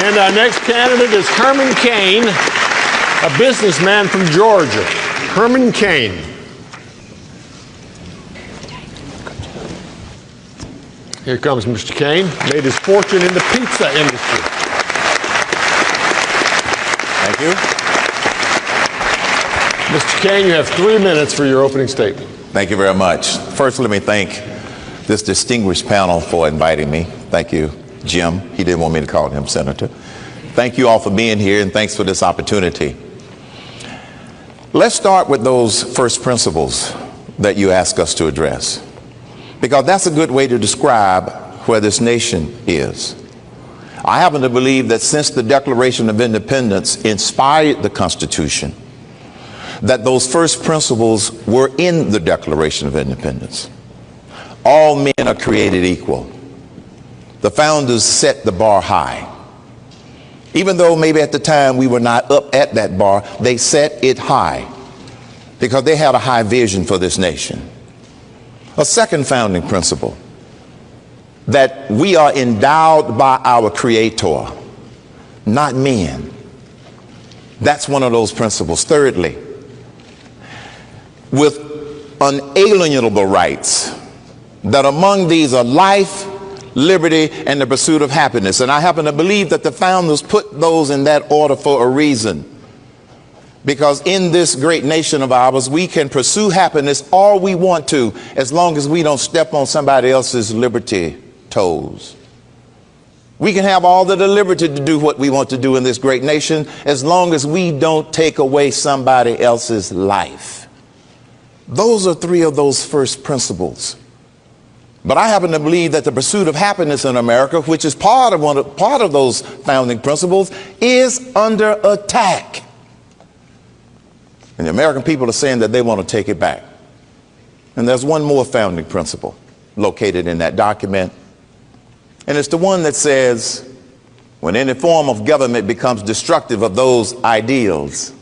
And our next candidate is Herman Cain, a businessman from Georgia. Herman Cain. Here comes Mr. Cain. Made his fortune in the pizza industry. Thank you. Mr. Cain, you have 3 minutes for your opening statement. Thank you very much. First, let me thank this distinguished panel for inviting me. Thank you, Jim. He didn't want me to call him Senator. Thank you all for being here, and thanks for this opportunity. Let's start with those first principles that you ask us to address, because that's a good way to describe where this nation is. I happen to believe that since the Declaration of Independence inspired the Constitution, that those first principles were in the Declaration of Independence. All men are created equal. The founders set the bar high. Even though maybe at the time we were not up at that bar, they set it high because they had a high vision for this nation. A second founding principle, that we are endowed by our Creator, not men. That's one of those principles. Thirdly, with unalienable rights, that among these are life, liberty, and the pursuit of happiness. And I happen to believe that the founders put those in that order for a reason. Because in this great nation of ours, we can pursue happiness all we want to, as long as we don't step on somebody else's liberty toes. We can have all the liberty to do what we want to do in this great nation, as long as we don't take away somebody else's life. Those are three of those first principles. But I happen to believe that the pursuit of happiness in America, which is part of those founding principles, is under attack. And the American people are saying that they want to take it back. And there's one more founding principle located in that document. And it's the one that says, when any form of government becomes destructive of those ideals,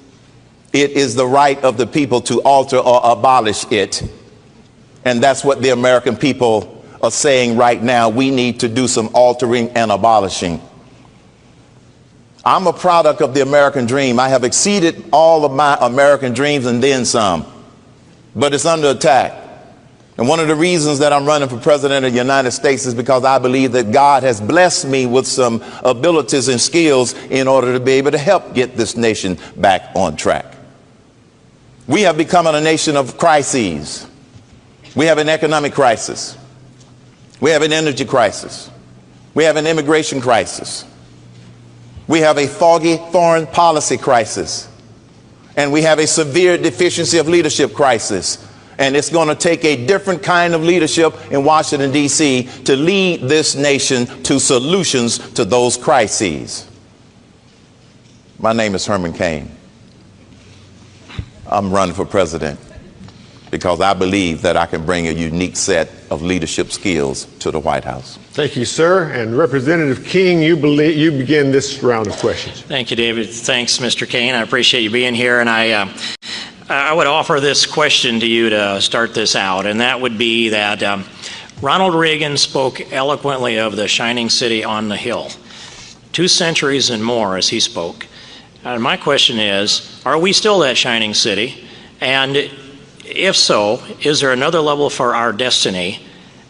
it is the right of the people to alter or abolish it. And that's what the American people are saying right now. We need to do some altering and abolishing. I'm a product of the American dream. I have exceeded all of my American dreams and then some. But it's under attack. And one of the reasons that I'm running for president of the United States is because I believe that God has blessed me with some abilities and skills in order to be able to help get this nation back on track. We have become a nation of crises. We have an economic crisis. We have an energy crisis. We have an immigration crisis. We have a foggy foreign policy crisis. And we have a severe deficiency of leadership crisis. And it's going to take a different kind of leadership in Washington, D.C. to lead this nation to solutions to those crises. My name is Herman Cain. I'm running for president because I believe that I can bring a unique set of leadership skills to the White House. Thank you, sir. And Representative King, you begin this round of questions. Thank you, David. Thanks, Mr. Cain. I appreciate you being here. And I would offer this question to you to start this out, and that would be that Ronald Reagan spoke eloquently of the shining city on the hill. 2 centuries and more as he spoke. And my question is, are we still that shining city? And if so, is there another level for our destiny?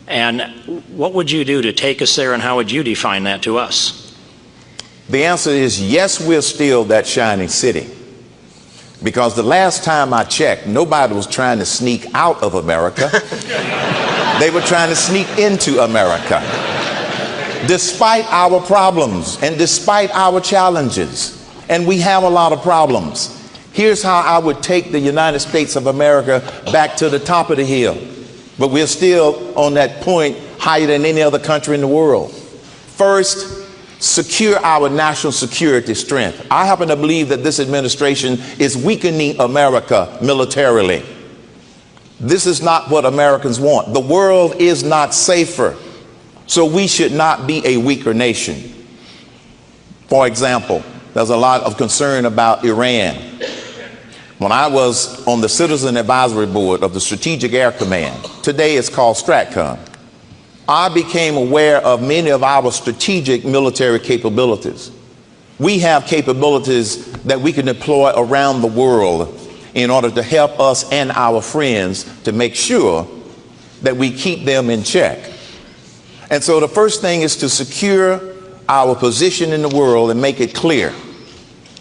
And what would you do to take us there, and how would you define that to us? The answer is yes, we're still that shining city. Because the last time I checked, nobody was trying to sneak out of America. They were trying to sneak into America. Despite our problems and despite our challenges, and we have a lot of problems, here's how I would take the United States of America back to the top of the hill. But we're still on that point higher than any other country in the world. First, secure our national security strength. I happen to believe that this administration is weakening America militarily. This is not what Americans want. The world is not safer, so we should not be a weaker nation. For example, there's a lot of concern about Iran. When I was on the Citizen Advisory Board of the Strategic Air Command, today it's called STRATCOM, I became aware of many of our strategic military capabilities. We have capabilities that we can deploy around the world in order to help us and our friends to make sure that we keep them in check. And so the first thing is to secure our position in the world and make it clear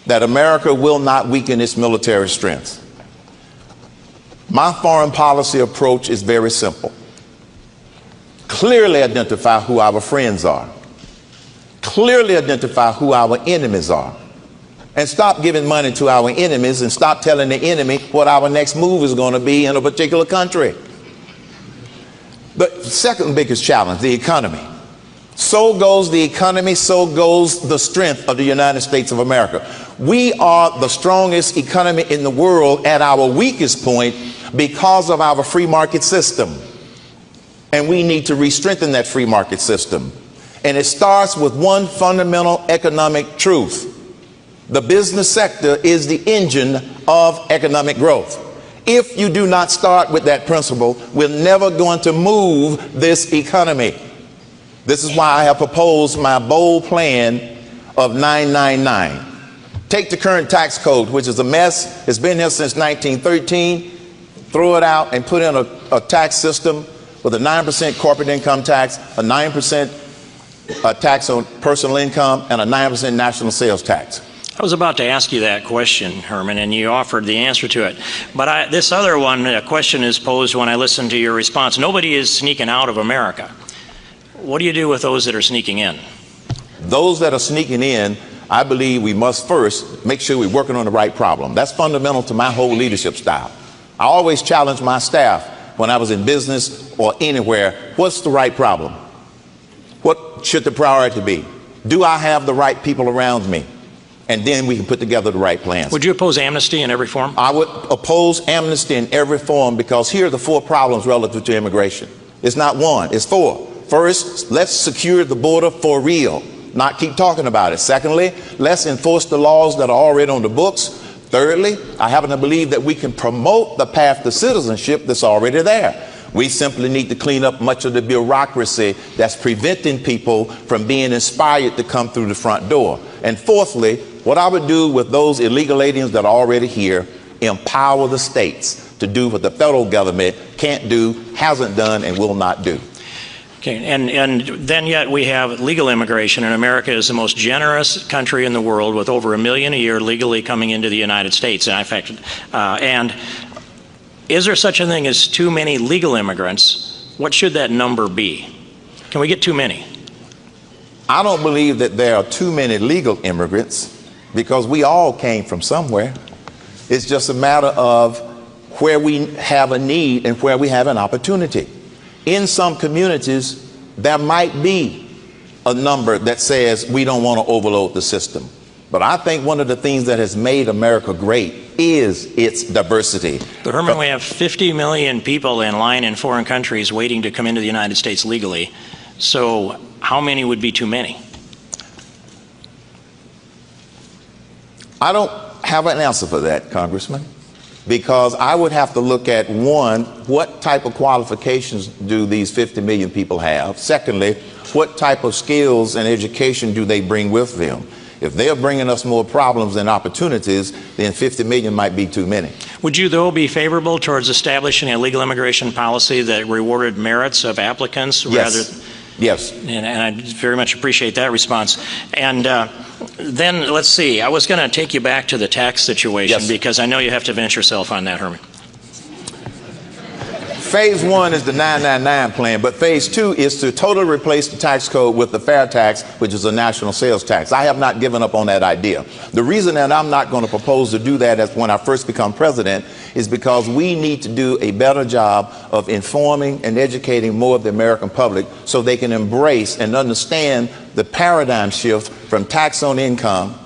that America will not weaken its military strength. My foreign policy approach is very simple. Clearly identify who our friends are. Clearly identify who our enemies are. And stop giving money to our enemies and stop telling the enemy what our next move is going to be in a particular country. The second biggest challenge, the economy. So goes the economy, so goes the strength of the United States of America. We are the strongest economy in the world at our weakest point because of our free market system. And we need to re-strengthen that free market system. And it starts with one fundamental economic truth. The business sector is the engine of economic growth. If you do not start with that principle, we're never going to move this economy. This is why I have proposed my bold plan of 999. Take the current tax code, which is a mess. It's been here since 1913. Throw it out and put in a tax system with a 9% corporate income tax, a 9% tax on personal income, and a 9% national sales tax. I was about to ask you that question, Herman, and you offered the answer to it. But this other one, a question is posed when I listen to your response. Nobody is sneaking out of America. What do you do with those that are sneaking in? Those that are sneaking in, I believe we must first make sure we're working on the right problem. That's fundamental to my whole leadership style. I always challenge my staff when I was in business or anywhere, what's the right problem? What should the priority be? Do I have the right people around me? And then we can put together the right plans. Would you oppose amnesty in every form? I would oppose amnesty in every form because here are the four problems relative to immigration. It's not one, it's four. First, let's secure the border for real, not keep talking about it. Secondly, let's enforce the laws that are already on the books. Thirdly, I happen to believe that we can promote the path to citizenship that's already there. We simply need to clean up much of the bureaucracy that's preventing people from being inspired to come through the front door. And fourthly, what I would do with those illegal aliens that are already here, empower the states to do what the federal government can't do, hasn't done, and will not do. Okay, and then yet we have legal immigration, and America is the most generous country in the world with over 1 million a year legally coming into the United States. And in fact, and is there such a thing as too many legal immigrants? What should that number be? Can we get too many? I don't believe that there are too many legal immigrants because we all came from somewhere. It's just a matter of where we have a need and where we have an opportunity. In some communities, there might be a number that says we don't want to overload the system. But I think one of the things that has made America great is its diversity. But Herman, we have 50 million people in line in foreign countries waiting to come into the United States legally. So how many would be too many? I don't have an answer for that, Congressman, because I would have to look at, one, what type of qualifications do these 50 million people have? Secondly, what type of skills and education do they bring with them? If they're bringing us more problems than opportunities, then 50 million might be too many. Would you, though, be favorable towards establishing a legal immigration policy that rewarded merits of applicants? Yes. Yes. And I very much appreciate that response. And then, let's see, I was going to take you back to the tax situation, yes, because I know you have to finish yourself on that, Herman. Phase one is the 999 plan, but phase two is to totally replace the tax code with the fair tax, which is a national sales tax. I have not given up on that idea. The reason that I'm not going to propose to do that as when I first become president is because we need to do a better job of informing and educating more of the American public so they can embrace and understand the paradigm shift from tax on income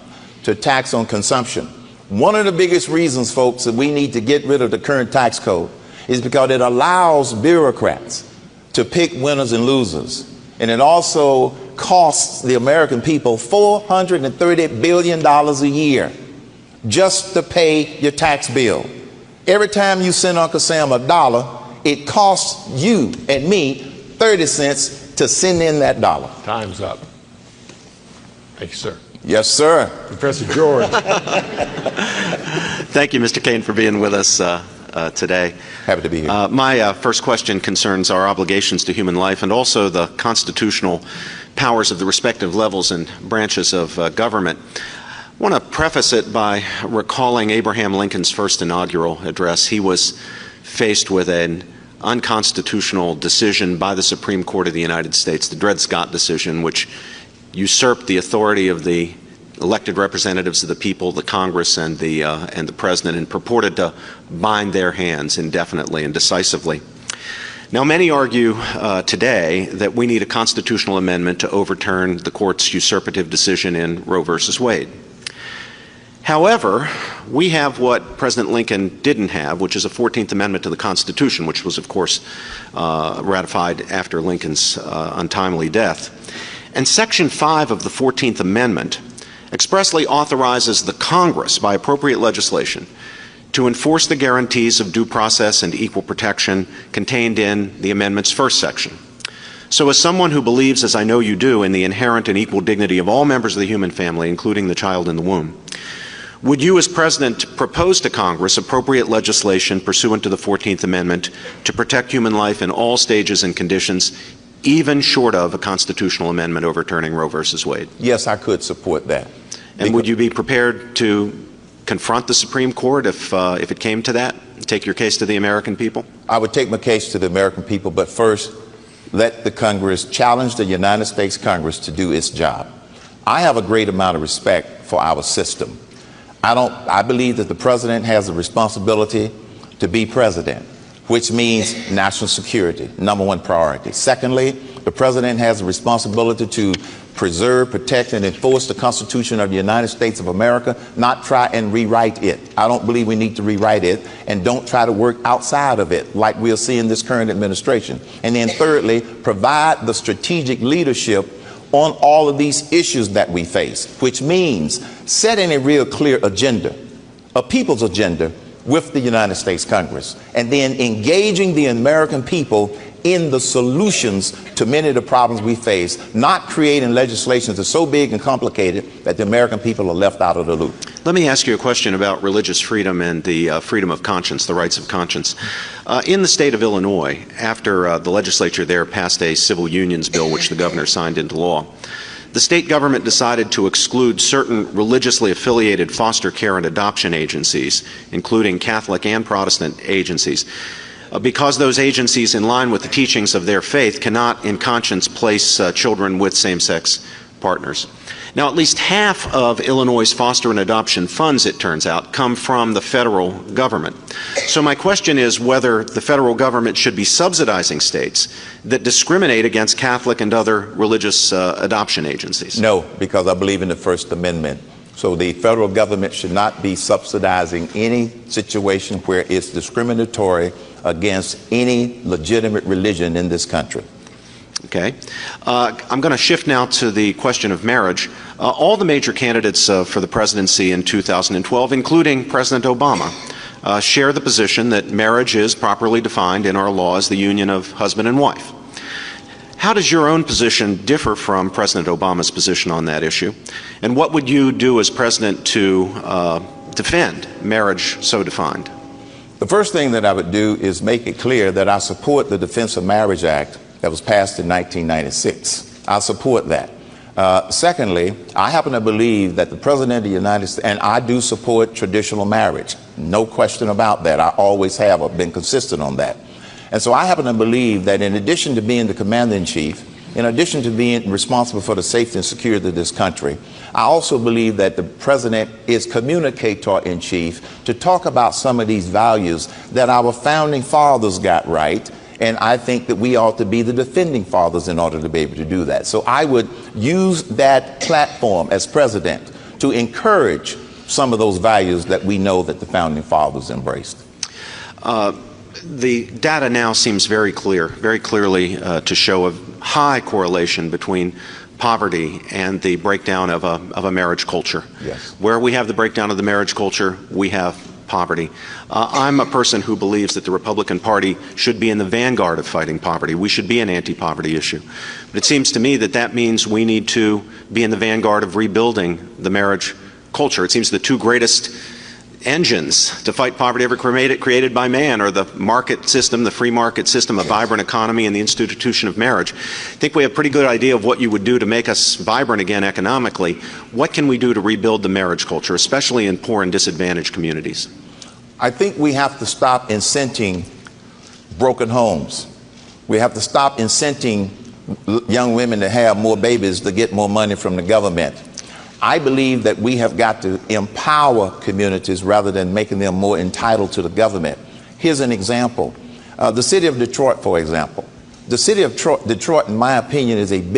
to tax on consumption. One of the biggest reasons, folks, that we need to get rid of the current tax code is because it allows bureaucrats to pick winners and losers. And it also costs the American people $430 billion a year just to pay your tax bill. Every time you send Uncle Sam $1, it costs you and me 30 cents to send in that dollar. Time's up. Thank you, sir. Yes, sir. Professor George. Thank you, Mr. Cain, for being with us today. Happy to be here. My first question concerns our obligations to human life and also the constitutional powers of the respective levels and branches of government. I want to preface it by recalling Abraham Lincoln's first inaugural address. He was faced with an unconstitutional decision by the Supreme Court of the United States, the Dred Scott decision, which usurped the authority of the elected representatives of the people, the Congress, and the President, and purported to bind their hands indefinitely and decisively. Now, many argue today that we need a constitutional amendment to overturn the court's usurpative decision in Roe versus Wade. However, we have what President Lincoln didn't have, which is a 14th Amendment to the Constitution, which was, of course, ratified after Lincoln's untimely death. And Section 5 of the 14th Amendment expressly authorizes the Congress, by appropriate legislation, to enforce the guarantees of due process and equal protection contained in the amendment's first section. So as someone who believes, as I know you do, in the inherent and equal dignity of all members of the human family, including the child in the womb, would you as President propose to Congress appropriate legislation pursuant to the 14th Amendment to protect human life in all stages and conditions, even short of a constitutional amendment overturning Roe versus Wade? Yes, I could support that. And would you be prepared to confront the Supreme Court if it came to that, take your case to the American people? I would take my case to the American people, but first, let the Congress challenge the United States Congress to do its job. I have a great amount of respect for our system. I believe that the president has a responsibility to be president, which means national security, #1 priority. Secondly, the president has a responsibility to preserve, protect, and enforce the Constitution of the United States of America, not try and rewrite it. I don't believe we need to rewrite it, and don't try to work outside of it like we'll see in this current administration. And then thirdly, provide the strategic leadership on all of these issues that we face, which means setting a real clear agenda, a people's agenda with the United States Congress, and then engaging the American people in the solutions to many of the problems we face, not creating legislation that's so big and complicated that the American people are left out of the loop. Let me ask you a question about religious freedom and the freedom of conscience, the rights of conscience. In the state of Illinois, after the legislature there passed a civil unions bill, which the governor signed into law, the state government decided to exclude certain religiously affiliated foster care and adoption agencies, including Catholic and Protestant agencies, because those agencies, in line with the teachings of their faith, cannot in conscience place children with same-sex partners. Now, at least half of Illinois' foster and adoption funds, it turns out, come from the federal government. So my question is whether the federal government should be subsidizing states that discriminate against Catholic and other religious adoption agencies. No, because I believe in the First Amendment. So the federal government should not be subsidizing any situation where it's discriminatory against any legitimate religion in this country. Okay. I'm going to shift now to the question of marriage. All the major candidates for the presidency in 2012, including President Obama, share the position that marriage is properly defined in our law as the union of husband and wife. How does your own position differ from President Obama's position on that issue? And what would you do as president to defend marriage so defined? The first thing that I would do is make it clear that I support the Defense of Marriage Act that was passed in 1996. I support that. Secondly, I happen to believe that the President of the United States, and I do support traditional marriage, no question about that. I always have. I've been consistent on that. And so I happen to believe that in addition to being the Commander-in-Chief, in addition to being responsible for the safety and security of this country, I also believe that the President is communicator-in-chief to talk about some of these values that our founding fathers got right. And I think that we ought to be the defending fathers in order to be able to do that. So I would use that platform as president to encourage some of those values that we know that the founding fathers embraced. The data now seems very clearly to show a high correlation between poverty and the breakdown of a marriage culture. Yes. Where we have the breakdown of the marriage culture, we have poverty. I'm a person who believes that the Republican Party should be in the vanguard of fighting poverty. We should be an anti-poverty issue. But it seems to me that that means we need to be in the vanguard of rebuilding the marriage culture. It seems the two greatest engines to fight poverty ever created by man are the market system, the free market system, a vibrant economy, and the institution of marriage. I think we have a pretty good idea of what you would do to make us vibrant again economically. What can we do to rebuild the marriage culture, especially in poor and disadvantaged communities? I think we have to stop incenting broken homes. We have to stop incenting young women to have more babies to get more money from the government. I believe that we have got to empower communities rather than making them more entitled to the government. Here's an example. The city of Detroit, for example. The city of Detroit, in my opinion, is a could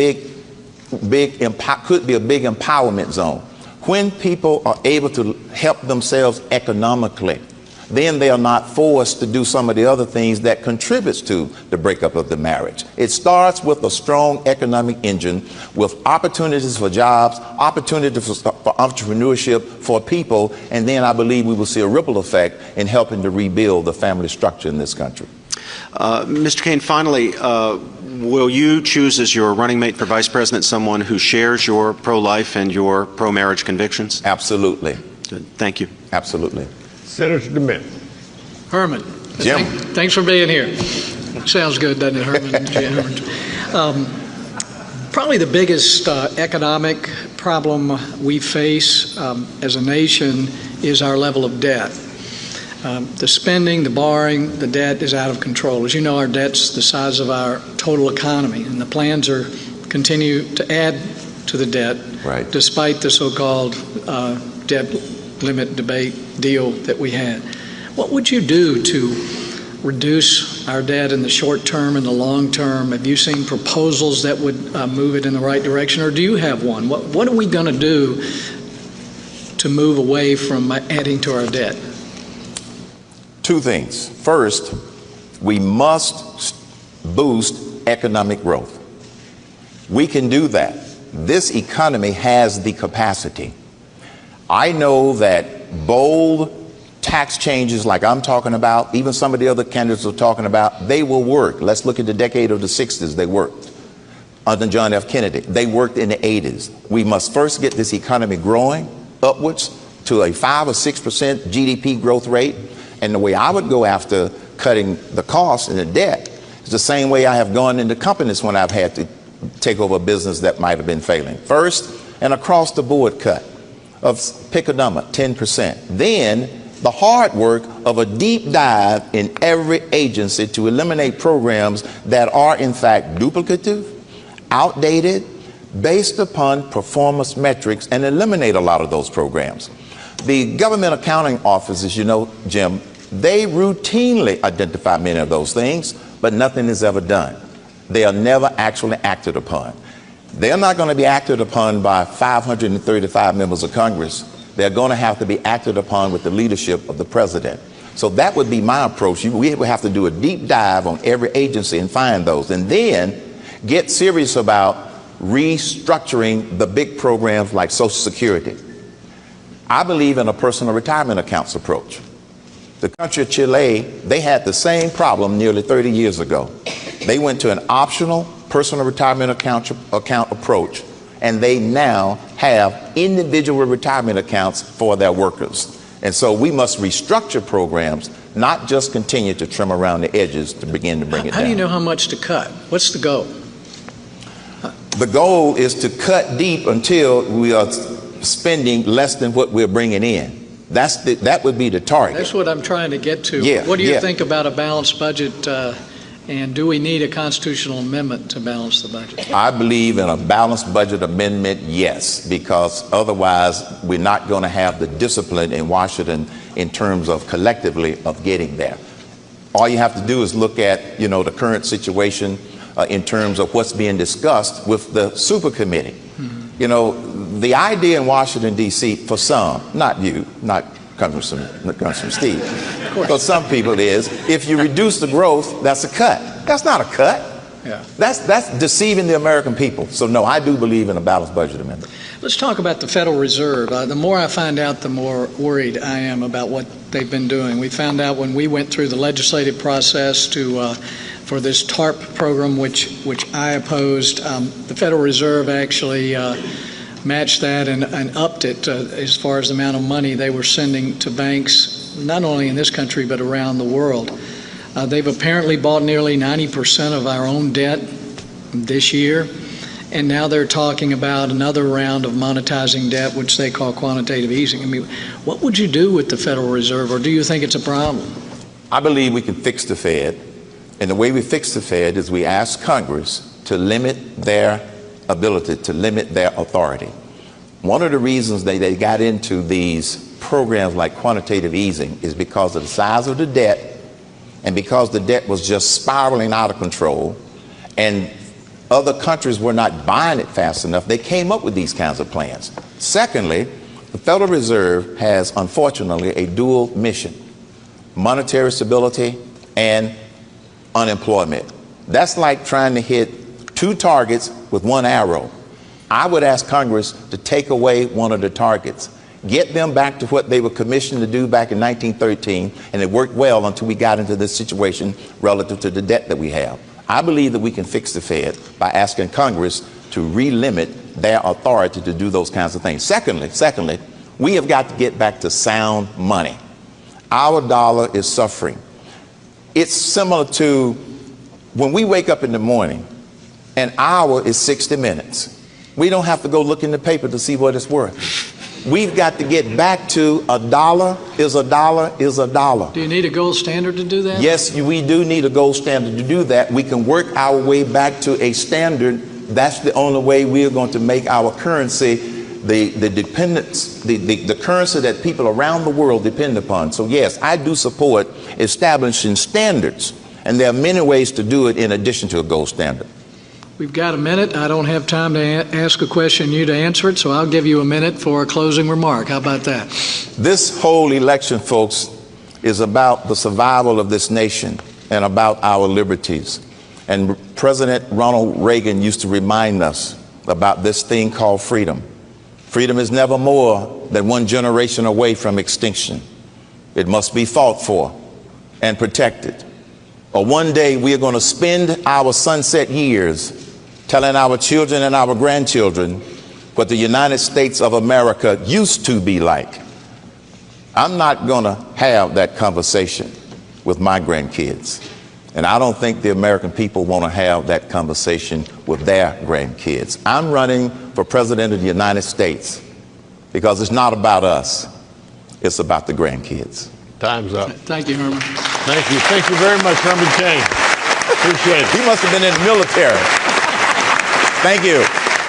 be a big empowerment zone. When people are able to help themselves economically, then they are not forced to do some of the other things that contributes to the breakup of the marriage. It starts with a strong economic engine with opportunities for jobs, opportunities for entrepreneurship for people, and then I believe we will see a ripple effect in helping to rebuild the family structure in this country. Mr. Cain, finally, will you choose as your running mate for vice president someone who shares your pro-life and your pro-marriage convictions? Absolutely. Good. Thank you. Absolutely. Senator DeMint. Herman. Jim. Thanks for being here. Sounds good, doesn't it, Herman? Jim. Probably the biggest economic problem we face as a nation is our level of debt. The spending, the borrowing, the debt is out of control. As you know, our debt's the size of our total economy, and the plans are continue to add to the debt, right, despite the so-called debt limit debate deal that we had. What would you do to reduce our debt in the short term and the long term? Have you seen proposals that would move it in the right direction, or do you have one? What are we going to do to move away from adding to our debt? Two things. First, we must boost economic growth. We can do that. This economy has the capacity. I know that bold tax changes like I'm talking about, even some of the other candidates are talking about, they will work. Let's look at the decade of the 60s. They worked under John F. Kennedy. They worked in the 80s. We must first get this economy growing upwards to a 5 or 6% GDP growth rate. And the way I would go after cutting the costs and the debt is the same way I have gone into companies when I've had to take over a business that might have been failing. First, an across-the-board cut of, pick a number, 10%. Then the hard work of a deep dive in every agency to eliminate programs that are in fact duplicative, outdated, based upon performance metrics, and eliminate a lot of those programs. The government accounting offices, you know, Jim, they routinely identify many of those things, but nothing is ever done. They are never actually acted upon. They're not going to be acted upon by 535 members of Congress. They're going to have to be acted upon with the leadership of the president. So that would be my approach. We would have to do a deep dive on every agency and find those, and then get serious about restructuring the big programs like Social Security. I believe in a personal retirement accounts approach. The country of Chile, they had the same problem nearly 30 years ago. They went to an optional personal retirement account approach, and they now have individual retirement accounts for their workers. And so we must restructure programs, not just continue to trim around the edges to begin to bring it down. How do you know how much to cut? What's the goal? The goal is to cut deep until we are spending less than what we're bringing in. That would be the target. That's what I'm trying to get to. Yeah, what do you think about a balanced budget, and do we need a constitutional amendment to balance the budget? I believe in a balanced budget amendment, yes, because otherwise we're not going to have the discipline in Washington in terms of collectively of getting there. All you have to do is look at, you know, the current situation in terms of what's being discussed with the super committee. Mm-hmm. You know, the idea in Washington, D.C., for some, not you, not Congressman Steve, but some people is, if you reduce the growth, that's a cut. That's not a cut. Yeah. That's deceiving the American people. So no, I do believe in a balanced budget amendment. Let's talk about the Federal Reserve. The more I find out, the more worried I am about what they've been doing. We found out when we went through the legislative process for this TARP program, which I opposed, the Federal Reserve actually matched that and upped it as far as the amount of money they were sending to banks, not only in this country but around the world. They've apparently bought nearly 90% of our own debt this year. And now they're talking about another round of monetizing debt, which they call quantitative easing. I mean, what would you do with the Federal Reserve, or do you think it's a problem? I believe we can fix the Fed, and the way we fix the Fed is we ask Congress to limit their ability, to limit their authority. One of the reasons they got into these programs like quantitative easing is because of the size of the debt, and because the debt was just spiraling out of control, and other countries were not buying it fast enough. They came up with these kinds of plans. Secondly, the Federal Reserve has, unfortunately, a dual mission: monetary stability and unemployment. That's like trying to hit two targets with one arrow. I would ask Congress to take away one of the targets, get them back to what they were commissioned to do back in 1913, and it worked well until we got into this situation relative to the debt that we have. I believe that we can fix the Fed by asking Congress to relimit their authority to do those kinds of things. Secondly, we have got to get back to sound money. Our dollar is suffering. It's similar to when we wake up in the morning, an hour is 60 minutes. We don't have to go look in the paper to see what it's worth. We've got to get back to a dollar is a dollar is a dollar. Do you need a gold standard to do that? Yes, we do need a gold standard to do that. We can work our way back to a standard. That's the only way we are going to make our currency the currency that people around the world depend upon. So yes, I do support establishing standards, and there are many ways to do it in addition to a gold standard. We've got a minute. I don't have time to ask a question, you to answer it, so I'll give you a minute for a closing remark. How about that? This whole election, folks, is about the survival of this nation and about our liberties. And President Ronald Reagan used to remind us about this thing called freedom. Freedom is never more than one generation away from extinction. It must be fought for and protected. Or one day we are going to spend our sunset years telling our children and our grandchildren what the United States of America used to be like. I'm not going to have that conversation with my grandkids. And I don't think the American people want to have that conversation with their grandkids. I'm running for president of the United States because it's not about us. It's about the grandkids. Time's up. Thank you, Herman. Thank you. Thank you very much, Herman Cain. Appreciate it. He must have been in the military. Thank you.